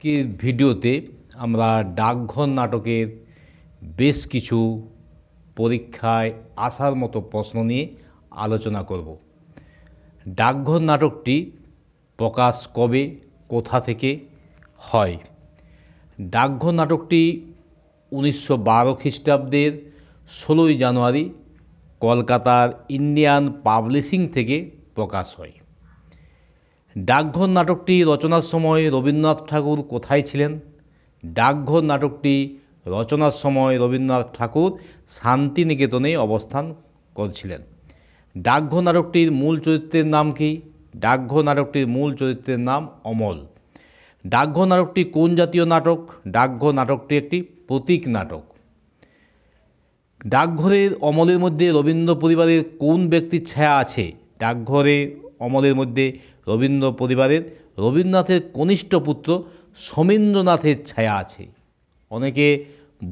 আজকের ভিডিওতে আমরা ডাকঘর নাটকের বেশ কিছু পরীক্ষায় আসার মতো প্রশ্ন নিয়ে আলোচনা করব। ডাকঘর নাটকটি প্রকাশ কবে, কোথা থেকে হয়? ডাকঘর নাটকটি 1912 খ্রিস্টাব্দের 16ই জানুয়ারি কলকাতার ইন্ডিয়ান পাবলিশিং থেকে প্রকাশ হয়। ডাকঘর নাটকটি রচনার সময় রবীন্দ্রনাথ ঠাকুর কোথায় ছিলেন? ডাকঘর নাটকটি রচনার সময় রবীন্দ্রনাথ ঠাকুর শান্তিনিকেতনে অবস্থান করছিলেন। ডাকঘর নাটকটির মূল চরিত্রের নাম কি? ডাকঘর নাটকটির মূল চরিত্রের নাম অমল। ডাকঘর নাটকটি কোন জাতীয় নাটক? ডাকঘর নাটকটি একটি প্রতীক নাটক। ডাকঘরের অমলের মধ্যে রবীন্দ্র পরিবারের কোন ব্যক্তির ছায়া আছে? ডাকঘরের অমলের মধ্যে রবীন্দ্র পরিবারের রবীন্দ্রনাথের কনিষ্ঠ পুত্র সমীন্দ্রনাথের ছায়া আছে। অনেকে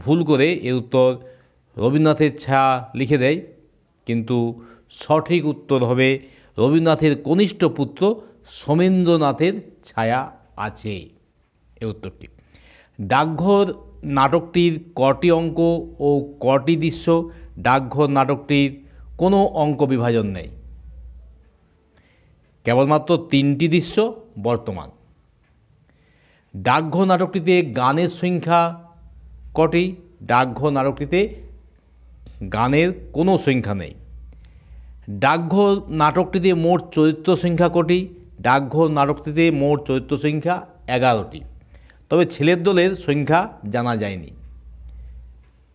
ভুল করে এর উত্তর রবীন্দ্রনাথের ছায়া লিখে দেয়, কিন্তু সঠিক উত্তর হবে রবীন্দ্রনাথের কনিষ্ঠ পুত্র সমীন্দ্রনাথের ছায়া আছে। এই উত্তরটি। ডাকঘর নাটকটির কটি অঙ্ক ও কটি দৃশ্য? ডাকঘর নাটকটির কোনো অঙ্ক বিভাজন নেই, কেবলমাত্র 3টি দৃশ্য বর্তমান। ডাকঘর নাটকটিতে গানের সংখ্যা কটি? ডাকঘর নাটকটিতে গানের কোনো সংখ্যা নেই। ডাকঘর নাটকটিতে মোট চরিত্র সংখ্যা কটি? ডাকঘর নাটকটিতে মোট চরিত্র সংখ্যা 11টি, তবে ছেলের দলের সংখ্যা জানা যায়নি।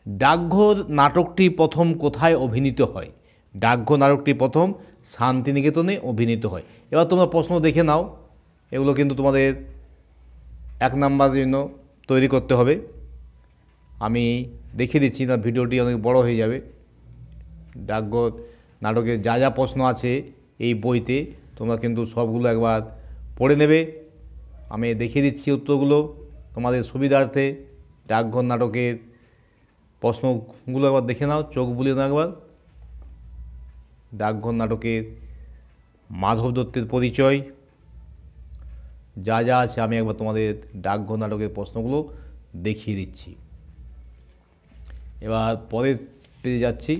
ডাকঘর নাটকটি প্রথম কোথায় অভিনীত হয়? ডাকঘর নাটকটি প্রথম শান্তিনিকেতনে অভিনীত হয়। এবার তোমরা প্রশ্ন দেখে নাও, এগুলো কিন্তু তোমাদের 1 নাম্বারের জন্য তৈরি করতে হবে। আমি দেখিয়ে দিচ্ছি না, ভিডিওটি অনেক বড় হয়ে যাবে। ডাকঘর নাটকের যা যা প্রশ্ন আছে এই বইতে তোমরা কিন্তু সবগুলো একবার পড়ে নেবে। আমি দেখিয়ে দিচ্ছি উত্তরগুলো তোমাদের সুবিধার্থে। ডাকঘর নাটকের প্রশ্নগুলো একবার দেখে নাও, চোখ বুলিয়ে নাও একবার। ডাকঘর নাটকের মাধব দত্তের পরিচয় যা যা আছে আমি একবার তোমাদের ডাকঘর নাটকের প্রশ্নগুলো দেখিয়ে দিচ্ছি। এবার পরের পেজে যাচ্ছি,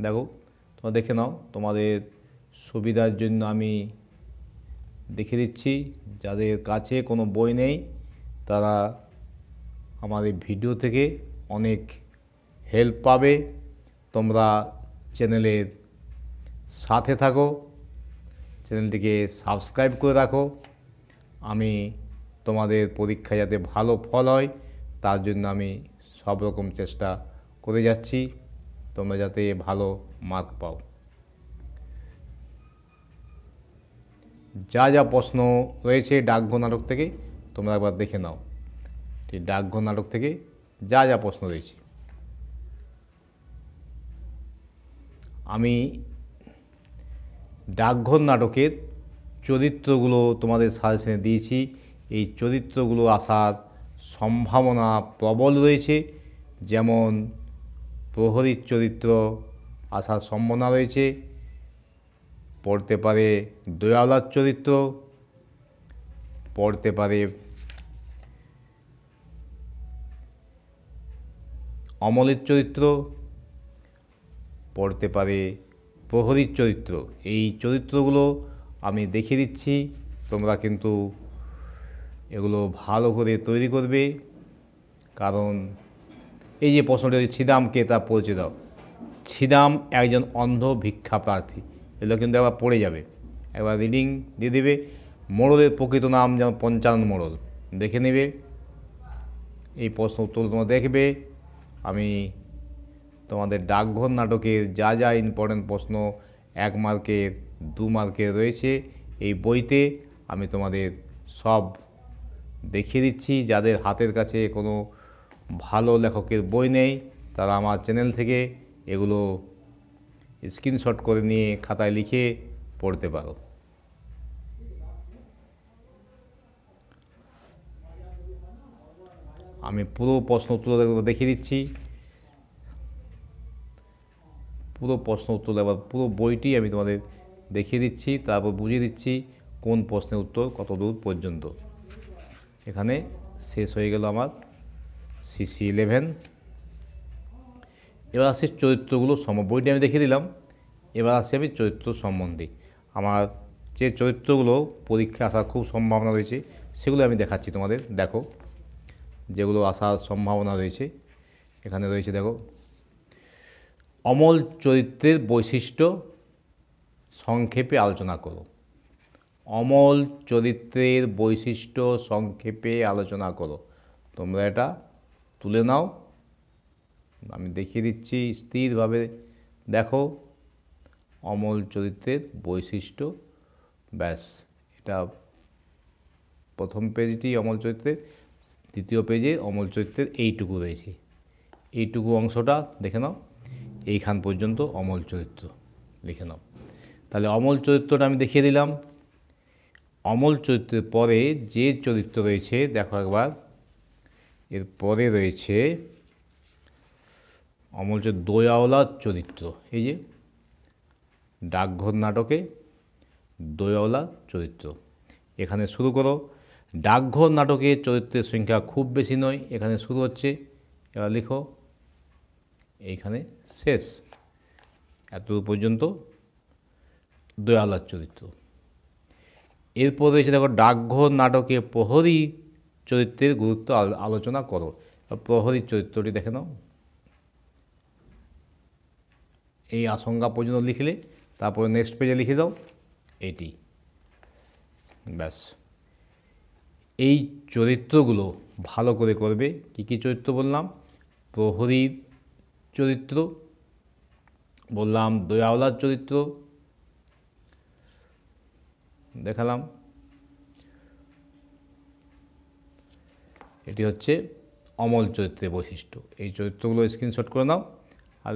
দেখো তোমরা দেখে নাও। তোমাদের সুবিধার জন্য আমি দেখিয়ে দিচ্ছি। যাদের কাছে কোনো বই নেই তারা আমাদের ভিডিও থেকে অনেক হেল্প পাবে। তোমরা চ্যানেলের সাথে থাকো, চ্যানেলটিকে সাবস্ক্রাইব করে রাখো। আমি তোমাদের পরীক্ষায় যাতে ভালো ফল হয় তার জন্য আমি সব রকম চেষ্টা করে যাচ্ছি, তোমরা যাতে ভালো মার্ক পাও। যা যা প্রশ্ন রয়েছে ডাকঘর নাটক থেকে তোমরা একবার দেখে নাও। এই ডাকঘর নাটক থেকে যা যা প্রশ্ন রয়েছে আমি ডাকঘর নাটকের চরিত্রগুলো তোমাদের সাজেশনে দিয়েছি। এই চরিত্রগুলো আসার সম্ভাবনা প্রবল রয়েছে। যেমন প্রহরীর চরিত্র আসার সম্ভাবনা রয়েছে, পড়তে পারে দয়ালার চরিত্র, পড়তে পারে অমলের চরিত্র, পড়তে পারে প্রহরীর চরিত্র। এই চরিত্রগুলো আমি দেখিয়ে দিচ্ছি, তোমরা কিন্তু এগুলো ভালো করে তৈরি করবে। কারণ এই যে প্রশ্নটি ছিদামকে তা পরিচয় দাও। ছিদাম একজন অন্ধ ভিক্ষা প্রার্থী, এগুলো কিন্তু একবার পড়ে যাবে, একবার রিডিং দিয়ে দেবে। মোড়লের প্রকৃত নাম যেমন পঞ্চানন মোড়ল, দেখে নেবে। এই প্রশ্ন উত্তর তোমরা দেখবে। আমি তোমাদের ডাকঘর নাটকের যা যা ইম্পর্টেন্ট প্রশ্ন 1 মার্কের 2 মার্কের রয়েছে এই বইতে আমি তোমাদের সব দেখিয়ে দিচ্ছি। যাদের হাতের কাছে কোনো ভালো লেখকের বই নেই তারা আমার চ্যানেল থেকে এগুলো স্ক্রিনশট করে নিয়ে খাতায় লিখে পড়তে পারো। আমি পুরো প্রশ্ন উত্তর দেখিয়ে দিচ্ছি, পুরো প্রশ্ন উত্তর দেওয়ার পুরো বইটি আমি তোমাদের দেখিয়ে দিচ্ছি, তারপর বুঝিয়ে দিচ্ছি কোন প্রশ্নের উত্তর কত দূর পর্যন্ত। এখানে শেষ হয়ে গেল আমার CC11। এবার আসছে চরিত্রগুলো বইটি আমি দেখিয়ে দিলাম। এবার আসছে আমি চরিত্র সম্বন্ধে আমার যে চরিত্রগুলো পরীক্ষায় আসার খুব সম্ভাবনা রয়েছে সেগুলো আমি দেখাচ্ছি তোমাদের। দেখো, যেগুলো আসার সম্ভাবনা রয়েছে এখানে রয়েছে। দেখো, অমল চরিত্রের বৈশিষ্ট্য সংক্ষেপে আলোচনা করো। অমল চরিত্রের বৈশিষ্ট্য সংক্ষেপে আলোচনা করো। তোমরা এটা তুলে নাও, আমি দেখিয়ে দিচ্ছি স্থিরভাবে। দেখো, অমল চরিত্রের বৈশিষ্ট্য, ব্যাস। এটা প্রথম পেজটি অমল চরিত্রের, দ্বিতীয় পেজে অমল চরিত্রের এইটুকু রয়েছে। এইটুকু অংশটা দেখে নাও, এইখান পর্যন্ত অমল চরিত্র লিখে নাও। তাহলে অমল চরিত্রটা আমি দেখিয়ে দিলাম। অমল চরিত্রের পরে যে চরিত্র রয়েছে দেখো একবার, এর পরে রয়েছে অমল দয়াওয়ালার চরিত্র। এই যে ডাকঘর নাটকে দয়াওয়ালার চরিত্র, এখানে শুরু করো। ডাকঘর নাটকে চরিত্রের সংখ্যা খুব বেশি নয়, এখানে শুরু হচ্ছে, এবার লিখো, এইখানে শেষ। এতদূর পর্যন্ত দয়াওয়ালার চরিত্র। এরপর রয়েছে দেখো, ডাকঘর নাটকে প্রহরী চরিত্রের গুরুত্ব আলোচনা করো। প্রহরীর চরিত্রটি দেখে নাও, এই আশঙ্কা পর্যন্ত লিখলে তারপরে নেক্সট পেজে লিখে দাও এটি, ব্যাস। এই চরিত্রগুলো ভালো করে করবে। কী কী চরিত্র বললাম? প্রহরীর চরিত্র বললাম, দয়াওয়ালার চরিত্র দেখালাম, এটি হচ্ছে অমল চরিত্রের বৈশিষ্ট্য। এই চরিত্রগুলো স্ক্রিনশট করে নাও আর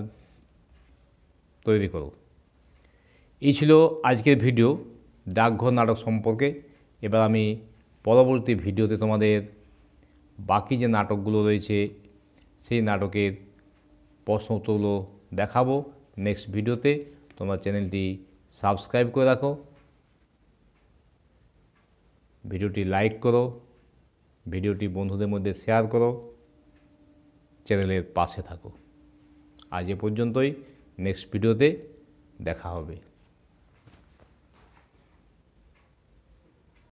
তৈরি করো। এই ছিল আজকের ভিডিও ডাকঘর নাটক সম্পর্কে। এবার আমি পরবর্তী ভিডিওতে তোমাদের বাকি যে নাটকগুলো রয়েছে সেই নাটকের প্রশ্ন উত্তরগুলো দেখাবো নেক্সট ভিডিওতে। তোমরা চ্যানেলটি সাবস্ক্রাইব করে রাখো, ভিডিওটি লাইক করো, ভিডিওটি বন্ধুদের মধ্যে শেয়ার করো, চ্যানেলের পাশে থাকো। আজ এ পর্যন্তই, নেক্সট ভিডিওতে দেখা হবে।